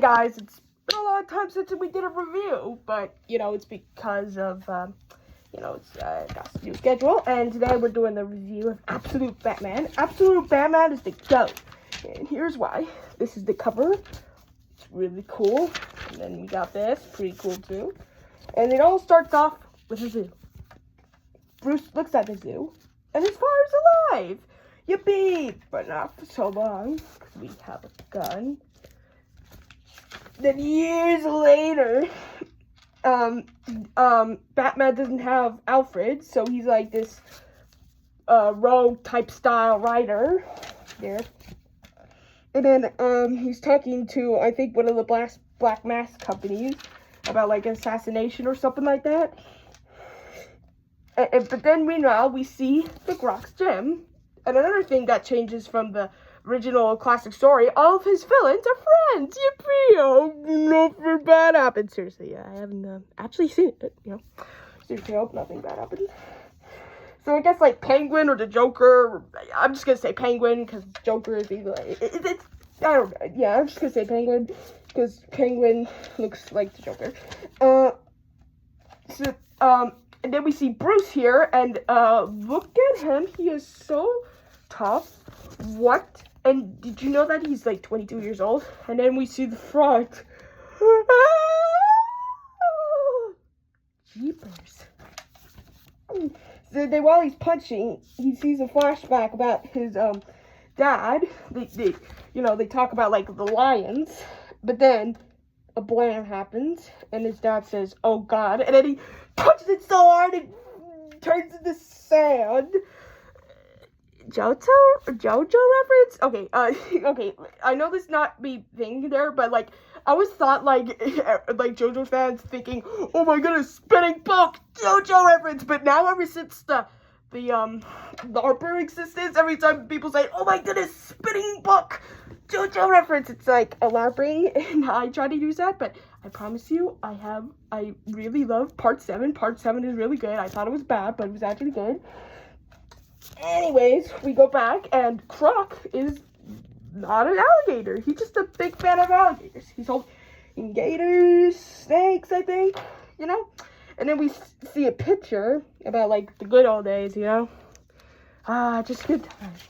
Guys, it's been a long time since we did a review, but it's because of it's got a new schedule, and today we're doing the review of Absolute Batman. Absolute Batman is the GOAT, and here's why. This is the cover. It's really cool, and then we got this, pretty cool too. And it all starts off with a zoo. Bruce looks at the zoo, and his father's alive. Yippee! But not for so long, because we have a gun. Then years later, Batman doesn't have Alfred, so he's like this rogue type style writer there. And then he's talking to, I think, one of the black mask companies about like an assassination or something like that. But then meanwhile we see the Grox gym. And another thing that changes from the original classic story, all of his villains are friends. Yippee! Oh, nothing bad happened. Seriously, I haven't actually seen it, but, seriously, I hope nothing bad happened. So I guess, like, Penguin or the Joker, I'm just gonna say Penguin, because Joker is either, it's, I don't know, yeah, I'm just gonna say Penguin, because Penguin looks like the Joker. And then we see Bruce here, and, look at him, he is so tough. What? And did you know that he's like 22 years old? And then we see the front. Jeepers. So then while he's punching, he sees a flashback about his dad. They talk about like the lions, but then a blam happens, and his dad says, "Oh God!" And then he punches it so hard it turns into sand. JoJo reference? Okay, okay, I know this not be thing there, but, like, I always thought, like JoJo fans thinking, oh my goodness, spinning book, JoJo reference, but now ever since the LARPer existence, every time people say, oh my goodness, spinning book, JoJo reference, it's like a LARPing, and I try to use that, but I promise you, I really love Part 7. Part 7 is really good. I thought it was bad, but it was actually good. Anyways, we go back, and Croc is not an alligator. He's just a big fan of alligators. He's holding gators, snakes, I think, And then we see a picture about, like, the good old days, just good times.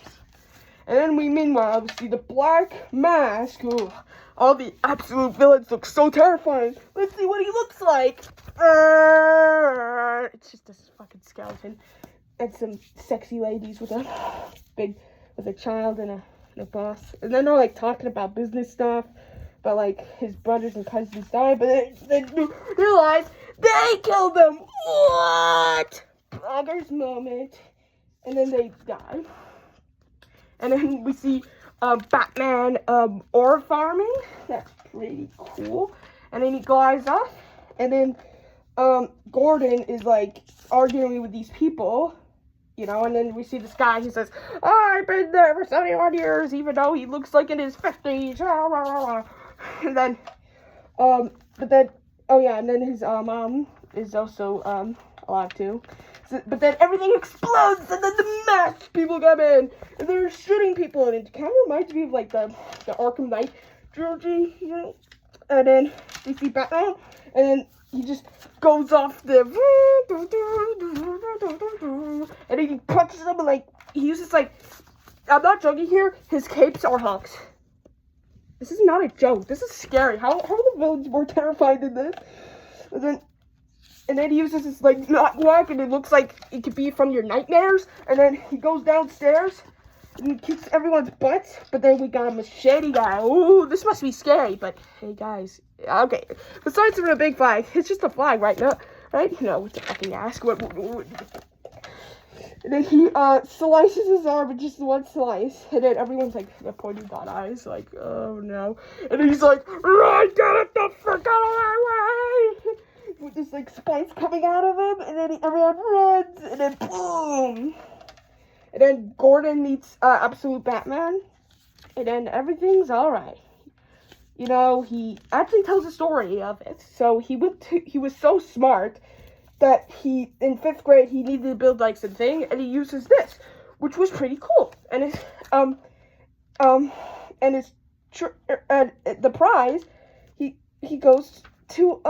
And then meanwhile, we see the Black Mask. Ooh, all the absolute villains look so terrifying. Let's see what he looks like. It's just this fucking skeleton. And some sexy ladies with a child and a boss. And then they're like talking about business stuff, about like his brothers and cousins died, but they realize they killed them. What? Bloggers moment. And then they die. And then we see Batman ore farming. That's pretty cool. And then he glides off. And then Gordon is like arguing with these people. And then we see this guy, he says, I've been there for 71 years, even though he looks like in his 50s. And then, and then his mom is also alive too. So, but then everything explodes, and then the masked people come in, and they're shooting people, and it kind of reminds me of like the Arkham Knight trilogy, And then we see Batman, and then he just goes off the, and then he punches them, and like, he uses like, I'm not joking here, his capes are hooks. This is not a joke, this is scary. How are the villains more terrified than this? And then he uses this like knock, and it looks like it could be from your nightmares, and then he goes downstairs, and he kicks everyone's butts, but then we got a machete guy. Ooh, this must be scary, but hey guys, okay, besides from a big flag, it's just a flag, right? No, right? What the fucking ask? What? And then he slices his arm with just one slice, and then everyone's like, the pointy dot eyes, like, oh no. And then he's like, right, get it the fuck out of my way! With this like spikes coming out of him, and then everyone runs, and then boom! And then Gordon meets Absolute Batman, and then everything's alright. He actually tells a story of it. So he was so smart that in 5th grade, he needed to build like something, and he uses this, which was pretty cool. And it's, the prize he goes to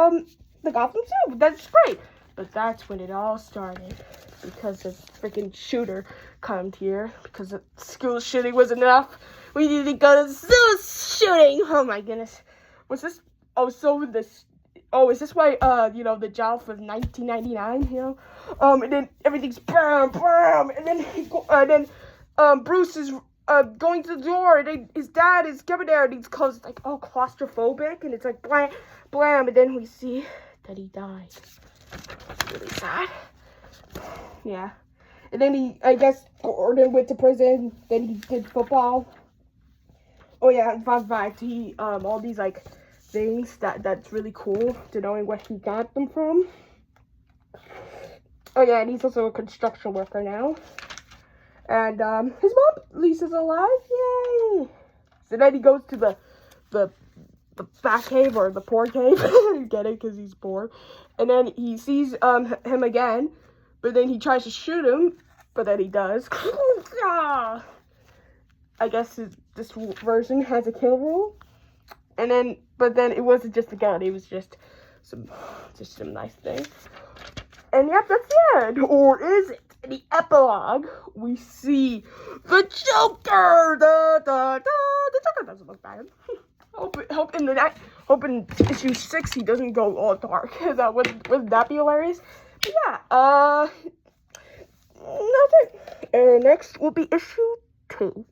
the Gotham Zoo. That's great. But that's when it all started, because the freaking shooter come here because the school shooting was enough. We need to go to the zoo shooting. Oh my goodness. Was this? Oh, so this. Oh, is this why the jail for 1999? And then everything's bam, bam, and then Bruce is going to the door, and then his dad is coming there, and he's close, like, all claustrophobic, and it's like blam, blam, and then we see that he died. It's really sad. Yeah. And then Gordon went to prison, then he did football. Oh yeah, fun fact, he, all these, like, things that's really cool to knowing where he got them from. Oh yeah, and he's also a construction worker now. And, his mom, Lisa's alive, yay! So then he goes to the fat cave, or the poor cave, you get it, because he's poor. And then he sees, him again, but then he tries to shoot him, but then he does. I guess this version has a kill rule. But then it wasn't just a gun, it was just some nice thing. And yep, that's the end. Or is it? In the epilogue, we see the Joker. The Joker doesn't look bad. Hope in issue 6 he doesn't go all dark. Wouldn't that be hilarious? But yeah, that's it. And next will be issue 2.